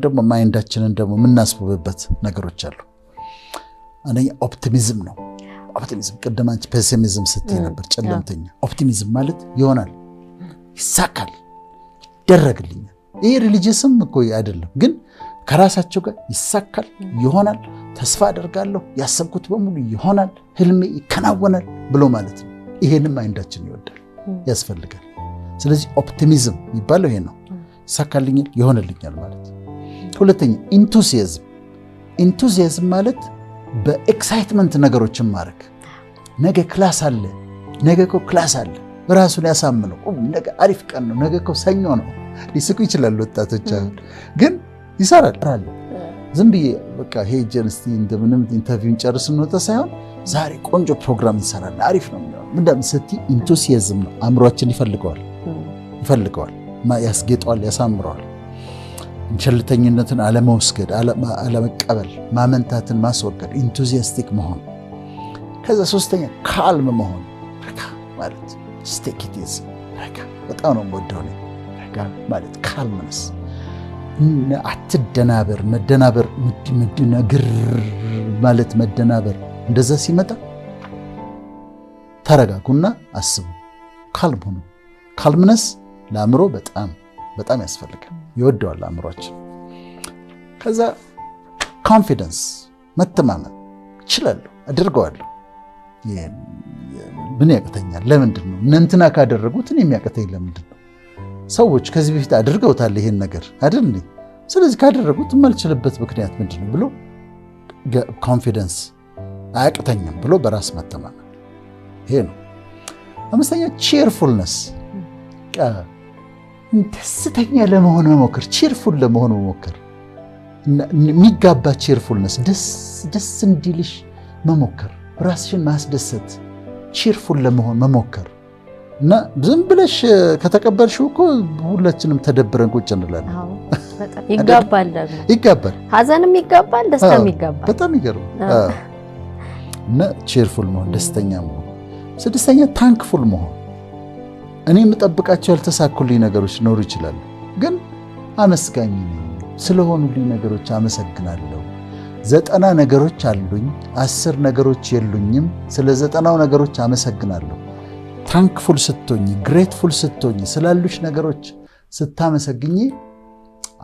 ደግሞ ማይንዳችንን ደግሞ የምናስበበት ነገሮች አሉ። አንደኛ ኦፕቲሚዝም ነው። ኦፕቲሚዝም ቀደማንች ፔሲሚዝም ስትይ ነበር ጨለምተኛ። ኦፕቲሚዝም ማለት ይሆናል፣ ይሳካል፣ ይደረግልኛል። ይሄ ሪሊጂየስም እኮ አይደለም፣ ግን ከራሳቸው ጋር ይሳካል፣ ይሆናል፣ ተስፋ አደርጋለሁ፣ ያሰብኩት በሙሉ ይሆናል፣ ህልሜ ይከናወናል ብሎ ማለት ነው። ይሄንም ማይንዳችን ይወዳል፣ ያስፈልጋል። ስለዚህ ኦፕቲሚዝም የሚባለው ይሄ ነው፣ ይሳካልኛል፣ ይሆንልኛል ማለት። ሁለተኛ ኢንቱሲያዝም። ኢንቱሲያዝም ማለት በኤክሳይትመንት ነገሮችን ማድረግ። ነገ ክላስ አለ፣ ነገ እኮ ክላስ አለ፣ ራሱን ያሳምነው። ነገ አሪፍ ቀን ነው፣ ነገ እኮ ሰኞ ነው። ሊስቁ ይችላሉ ወጣቶች፣ ግን ይሰራል። ዝም ብዬ በቃ ሄጀን እስቲ እንደምንም ኢንተርቪውን ጨርስ እንወጣ ሳይሆን ዛሬ ቆንጆ ፕሮግራም እንሰራለን፣ አሪፍ ነው የሚሆነው ምንድነው ስትይ ኢንቱሲያዝም ነው። አእምሯችን ይፈልገዋል፣ ያስጌጠዋል፣ ያሳምረዋል። ቸልተኝነትን አለመውሰድ፣ አለመቀበል፣ ማመንታትን ማስወገድ፣ ኢንቱዚያስቲክ መሆን። ከዛ ሶስተኛ ካልም መሆን። ረጋ ማለት ስቴኪቲዝ ረጋ፣ በጣም ነው የምወደው ነው። ረጋ ማለት ካልምነስ፣ አትደናበር። መደናበር ግር ማለት መደናበር። እንደዛ ሲመጣ ተረጋጉና አስቡ፣ ካልም ሁኑ። ካልምነስ ለአእምሮ በጣም ያስፈልጋል፣ ይወደዋል አእምሯችን። ከዛ ኮንፊደንስ መተማመን፣ እችላለሁ፣ አድርገዋለሁ፣ ምን ያቅተኛል? ለምንድን ነው እነንትና ካደረጉት እኔ የሚያቅተኝ ለምንድን ነው? ሰዎች ከዚህ በፊት አድርገውታል ይሄን ነገር አይደል እንዴ? ስለዚህ ካደረጉት የማልችልበት ምክንያት ምንድን ነው ብሎ ኮንፊደንስ፣ አያቅተኝም ብሎ በራስ መተማመን፣ ይሄ ነው። አምስተኛ ቼርፉልነስ፣ ደስተኛ ለመሆን መሞከር፣ ቼርፉል ለመሆን መሞከር፣ የሚጋባ ቼርፉልነስ፣ ደስ እንዲልሽ መሞከር፣ ራስሽን ማስደሰት፣ ቼርፉል ለመሆን መሞከር። እና ዝም ብለሽ ከተቀበልሽው እኮ ሁላችንም ተደብረን ቁጭ እንላለን። ይጋባል፣ ሀዘንም ይጋባል፣ ደስታም ይጋባል። በጣም ይገርም። እና ቼርፉል መሆን፣ ደስተኛ መሆን። ስድስተኛ ታንክፉል መሆን። እኔ የምጠብቃቸው ያልተሳኩልኝ ነገሮች ሊኖሩ ይችላሉ፣ ግን አመስጋኝ ነኝ፣ ስለሆኑልኝ ነገሮች አመሰግናለሁ። 90 ነገሮች አሉኝ፣ 10 ነገሮች የሉኝም፣ ስለ 90ው ነገሮች አመሰግናለሁ። ታንክፉል ስትሆኝ፣ ግሬትፉል ስትሆኝ፣ ስላሉሽ ነገሮች ስታመሰግኝ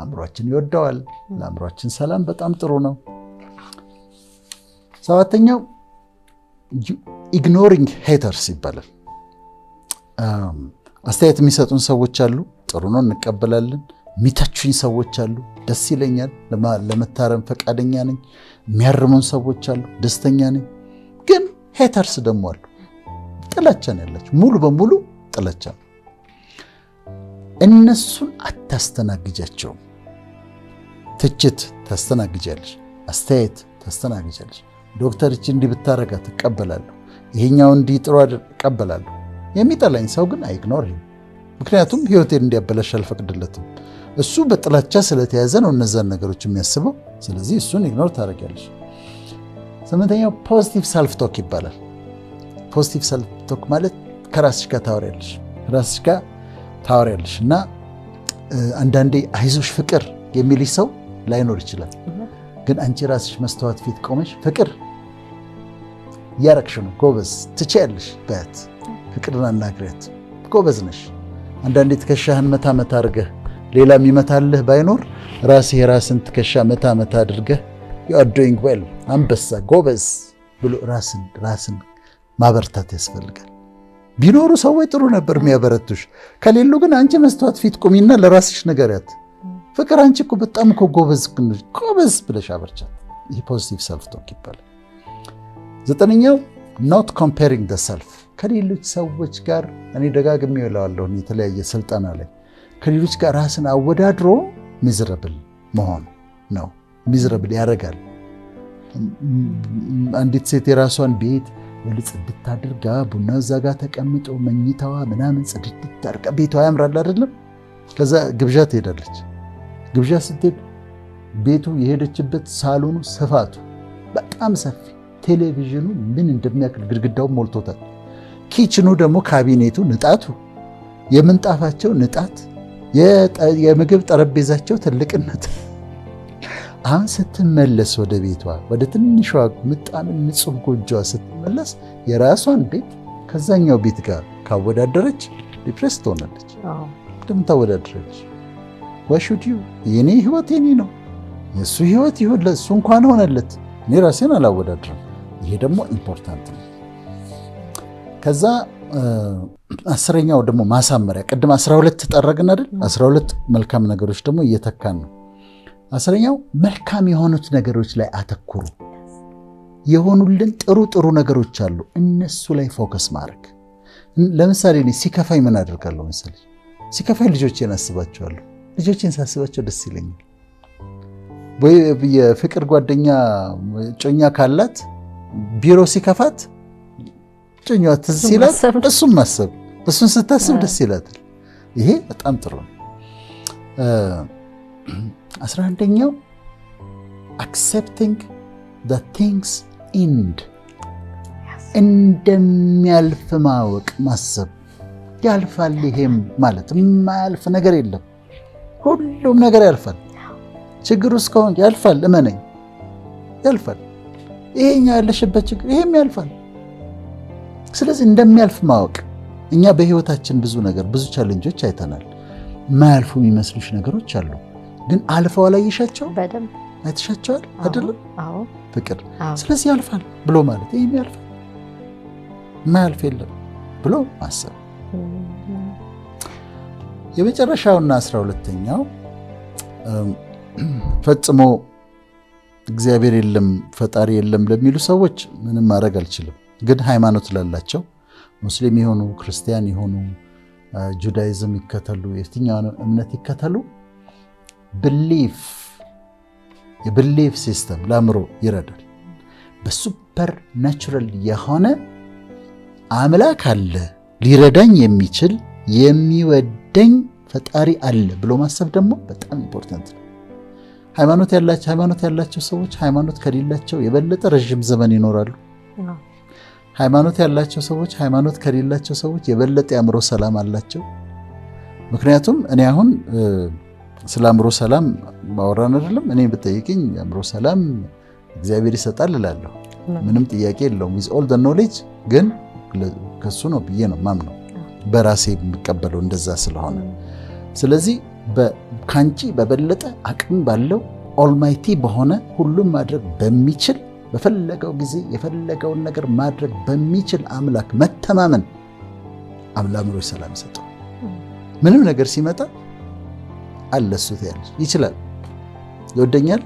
አእምሯችን ይወደዋል። ለአእምሯችን ሰላም በጣም ጥሩ ነው። ሰባተኛው ኢግኖሪንግ ሄተርስ ይባላል። አስተያየት የሚሰጡን ሰዎች አሉ፣ ጥሩ ነው፣ እንቀበላለን። የሚተቹኝ ሰዎች አሉ፣ ደስ ይለኛል፣ ለመታረም ፈቃደኛ ነኝ። የሚያርሙን ሰዎች አሉ፣ ደስተኛ ነኝ። ግን ሄተርስ ደግሞ አሉ፣ ጥላቻ ነው ያላቸው፣ ሙሉ በሙሉ ጥላቻ ነው። እነሱን አታስተናግጃቸውም። ትችት ታስተናግጃለሽ፣ አስተያየት ታስተናግጃለሽ። ዶክተር እቺ እንዲህ ብታረጋ ትቀበላለሁ፣ ይሄኛው እንዲህ ጥሩ እቀበላለሁ። የሚጠላኝ ሰው ግን አይግኖር፣ ምክንያቱም ህይወቴን እንዲያበላሽ አልፈቅድለትም። እሱ በጥላቻ ስለተያዘ ነው እነዛን ነገሮች የሚያስበው። ስለዚህ እሱን ኢግኖር ታደርጊያለሽ። ስምንተኛው ፖዚቲቭ ሰልፍ ቶክ ይባላል። ፖዚቲቭ ሰልፍ ቶክ ማለት ከራስሽ ጋር ታወሪያለሽ እና አንዳንዴ አይዞሽ ፍቅር የሚልሽ ሰው ላይኖር ይችላል። ግን አንቺ ራስሽ መስተዋት ፊት ቆመሽ ፍቅር እያረግሽ ነው፣ ጎበዝ ትችያለሽ በት ፍቅርን አናግሪያት፣ ጎበዝ ነሽ። አንዳንዴ ትከሻህን መታ አድርገህ ሌላ የሚመታልህ ባይኖር ራስህ የራስን ትከሻ መታ አድርገህ you are doing well፣ አንበሳ ጎበዝ ብሎ ራስን ማበርታት ያስፈልጋል። ቢኖሩ ሰዎች ጥሩ ነበር የሚያበረቱሽ፣ ከሌሉ ግን አንቺ መስተዋት ፊት ቁሚና ለራስሽ ንገሪያት፣ ፍቅር አንቺ እኮ በጣም እኮ ጎበዝ ብለሽ አበርቻት። ይህ ፖዚቲቭ ሰልፍ ቶክ ይባላል። ዘጠነኛው not comparing the self፣ ከሌሎች ሰዎች ጋር እኔ ደጋግሜ እለዋለሁ የተለያየ ስልጠና ላይ፣ ከሌሎች ጋር ራስን አወዳድሮ ሚዝረብል መሆን ነው። ሚዝረብል ያደርጋል። አንዲት ሴት የራሷን ቤት ጽድት አድርጋ ቡና እዛ ጋር ተቀምጦ መኝታዋ ምናምን ጽድት አድርጋ ቤቷ ያምራል አይደለም? ከዛ ግብዣ ትሄዳለች። ግብዣ ስትሄድ ቤቱ የሄደችበት ሳሎኑ ስፋቱ በጣም ሰፊ፣ ቴሌቪዥኑ ምን እንደሚያክል ግድግዳው ሞልቶታል። ኪችኑ ደግሞ ካቢኔቱ ንጣቱ፣ የምንጣፋቸው ንጣት፣ የምግብ ጠረጴዛቸው ትልቅነት አሁን ስትመለስ ወደ ቤቷ ወደ ትንሿ ምጣን ንጹህ ጎጆዋ ስትመለስ የራሷን ቤት ከዛኛው ቤት ጋር ካወዳደረች ዲፕሬስ ትሆናለች። እንደምን ታወዳደረች? ዋሹድ ዩ የኔ ህይወት የኔ ነው፣ የእሱ ህይወት ይሁን ለእሱ እንኳን ሆነለት፣ እኔ ራሴን አላወዳድርም። ይሄ ደግሞ ኢምፖርታንት ነው። ከዛ 10ኛው ደግሞ ማሳመሪያ፣ ቅድም 12 ተጠረግን አይደል? 12 መልካም ነገሮች ደግሞ እየተካን ነው። 10ኛው መልካም የሆኑት ነገሮች ላይ አተኩሩ። የሆኑልን ጥሩ ጥሩ ነገሮች አሉ፣ እነሱ ላይ ፎከስ ማድረግ። ለምሳሌ እኔ ሲከፋኝ ምን አደርጋለሁ መሰለኝ? ሲከፋኝ ልጆቼን አስባቸዋለሁ። ልጆቼን ሳስባቸው ደስ ይለኛል። ወይ የፍቅር ጓደኛ ጮኛ ካላት ቢሮ ሲከፋት ጮኛዋ ትዝ ሲላት እሱን ማሰብ፣ እሱን ስታስብ ደስ ይላታል። ይሄ በጣም ጥሩ ነው። 11ኛው accepting the things end እንደሚያልፍ ማወቅ ማሰብ። ያልፋል። ይሄም ማለት የማያልፍ ነገር የለም። ሁሉም ነገር ያልፋል። ችግሩ እስካሁን ያልፋል። እመነኝ ያልፋል። ይሄኛ ያለሽበት ችግር ይሄም ያልፋል። ስለዚህ እንደሚያልፍ ማወቅ። እኛ በህይወታችን ብዙ ነገር ብዙ ቻሌንጆች አይተናል። የማያልፉ የሚመስሉሽ ነገሮች አሉ፣ ግን አልፈው አላየሻቸው? በደንብ አይተሻቸዋል አይደለም? አዎ ፍቅር። ስለዚህ ያልፋል ብሎ ማለት ይሄም ያልፋል፣ የማያልፍ የለም ብሎ ማሰብ። የመጨረሻውና 12ኛው ፈጽሞ እግዚአብሔር የለም ፈጣሪ የለም ለሚሉ ሰዎች ምንም ማድረግ አልችልም። ግን ሃይማኖት ላላቸው ሙስሊም የሆኑ ክርስቲያን የሆኑ ጁዳይዝም ይከተሉ የትኛውን እምነት ይከተሉ ብሊፍ የብሊፍ ሲስተም ለአእምሮ ይረዳል። በሱፐር ናቹራል የሆነ አምላክ አለ፣ ሊረዳኝ የሚችል የሚወደኝ ፈጣሪ አለ ብሎ ማሰብ ደግሞ በጣም ኢምፖርታንት ነው። ሃይማኖት ያላቸው ሰዎች ሃይማኖት ከሌላቸው የበለጠ ረዥም ዘመን ይኖራሉ። ሃይማኖት ያላቸው ሰዎች ሃይማኖት ከሌላቸው ሰዎች የበለጠ የአእምሮ ሰላም አላቸው። ምክንያቱም እኔ አሁን ስለ አእምሮ ሰላም ማወራን አይደለም። እኔ ብጠይቅኝ የአእምሮ ሰላም እግዚአብሔር ይሰጣል እላለሁ። ምንም ጥያቄ የለውም። ዊዝ ኦል ዘ ኖሌጅ ግን ከሱ ነው ብዬ ነው ማምነው፣ በራሴ የሚቀበለው እንደዛ ስለሆነ። ስለዚህ ካንቺ በበለጠ አቅም ባለው ኦልማይቲ በሆነ ሁሉም ማድረግ በሚችል በፈለገው ጊዜ የፈለገውን ነገር ማድረግ በሚችል አምላክ መተማመን አእምሮ ሰላም ይሰጠው። ምንም ነገር ሲመጣ አለሱ ያለሽ ይችላል፣ ይወደኛል፣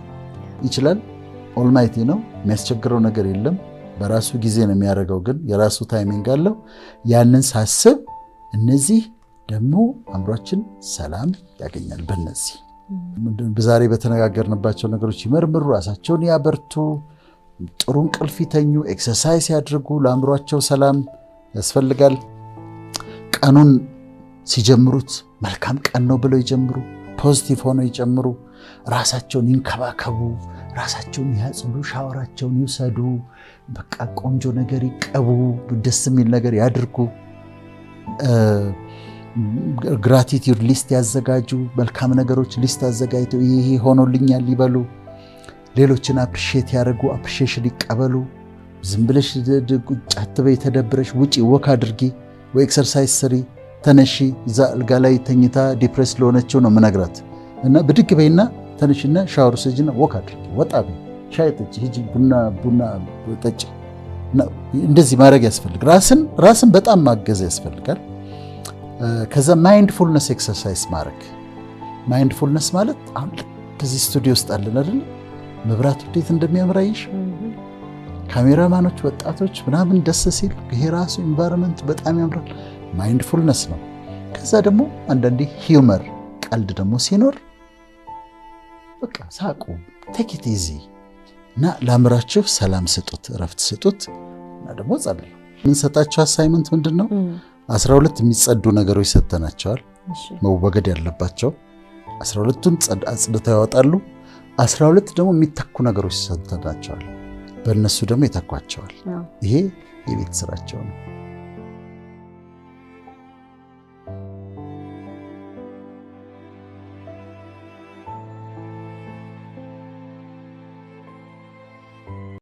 ይችላል፣ ኦልማይቲ ነው፣ የሚያስቸግረው ነገር የለም፣ በራሱ ጊዜ ነው የሚያደርገው፣ ግን የራሱ ታይሚንግ አለው። ያንን ሳስብ እነዚህ ደግሞ አእምሯችን ሰላም ያገኛል። በእነዚህ ዛሬ በተነጋገርንባቸው ነገሮች ይመርምሩ፣ ራሳቸውን ያበርቱ፣ ጥሩ እንቅልፍ ይተኙ፣ ኤክሰርሳይዝ ያድርጉ። ለአእምሯቸው ሰላም ያስፈልጋል። ቀኑን ሲጀምሩት መልካም ቀን ነው ብለው ይጀምሩ፣ ፖዚቲቭ ሆነው ይጨምሩ። ራሳቸውን ይንከባከቡ፣ ራሳቸውን ያጽዱ፣ ሻወራቸውን ይውሰዱ፣ በቃ ቆንጆ ነገር ይቀቡ፣ ደስ የሚል ነገር ያድርጉ። ግራቲቲዩድ ሊስት ያዘጋጁ፣ መልካም ነገሮች ሊስት አዘጋጅተው ይሄ ሆኖልኛል ይበሉ። ሌሎችን አፕሪሼት ያደርጉ፣ አፕሪሼሽን ይቀበሉ። ዝም ብለሽ ቁጭ አትበይ፣ ተደብረሽ ውጪ፣ ወክ አድርጊ ወይ ኤክሰርሳይዝ ስሪ፣ ተነሺ። እዛ አልጋ ላይ ተኝታ ዲፕሬስ ለሆነችው ነው ምነግራት እና ብድግ በይና ተነሽና ሻወር ስጂና ወክ አድርጊ፣ ወጣ በይ፣ ሻይ ጠጪ፣ ሂጂ ቡና ጠጪ። እንደዚህ ማድረግ ያስፈልግ። ራስን በጣም ማገዝ ያስፈልጋል። ከዛ ማይንድፉልነስ ኤክሰርሳይዝ ማድረግ። ማይንድፉልነስ ማለት አሁን ከዚህ ስቱዲዮ ውስጥ አለን አይደል? መብራት እንዴት እንደሚያምራይሽ ካሜራማኖች፣ ወጣቶች ምናምን ደስ ሲል ይሄ ራሱ ኢንቫይሮንመንት በጣም ያምራል። ማይንድፉልነስ ነው። ከዛ ደግሞ አንዳንዴ ሂውመር ቀልድ ደግሞ ሲኖር በቃ ሳቁ፣ ቴክ ኢት ኢዚ እና ለአእምሯችሁ ሰላም ስጡት፣ እረፍት ስጡት እና ደግሞ ጸልዩ። የምንሰጣቸው አሳይመንት ምንድን ነው? 12 የሚጸዱ ነገሮች ሰጥተናቸዋል፣ መወገድ ያለባቸው 12ቱን አጽድተው ያወጣሉ። 12 ደግሞ የሚተኩ ነገሮች ሰጥተናቸዋል፣ በእነሱ ደግሞ ይተኳቸዋል። ይሄ የቤት ስራቸው ነው።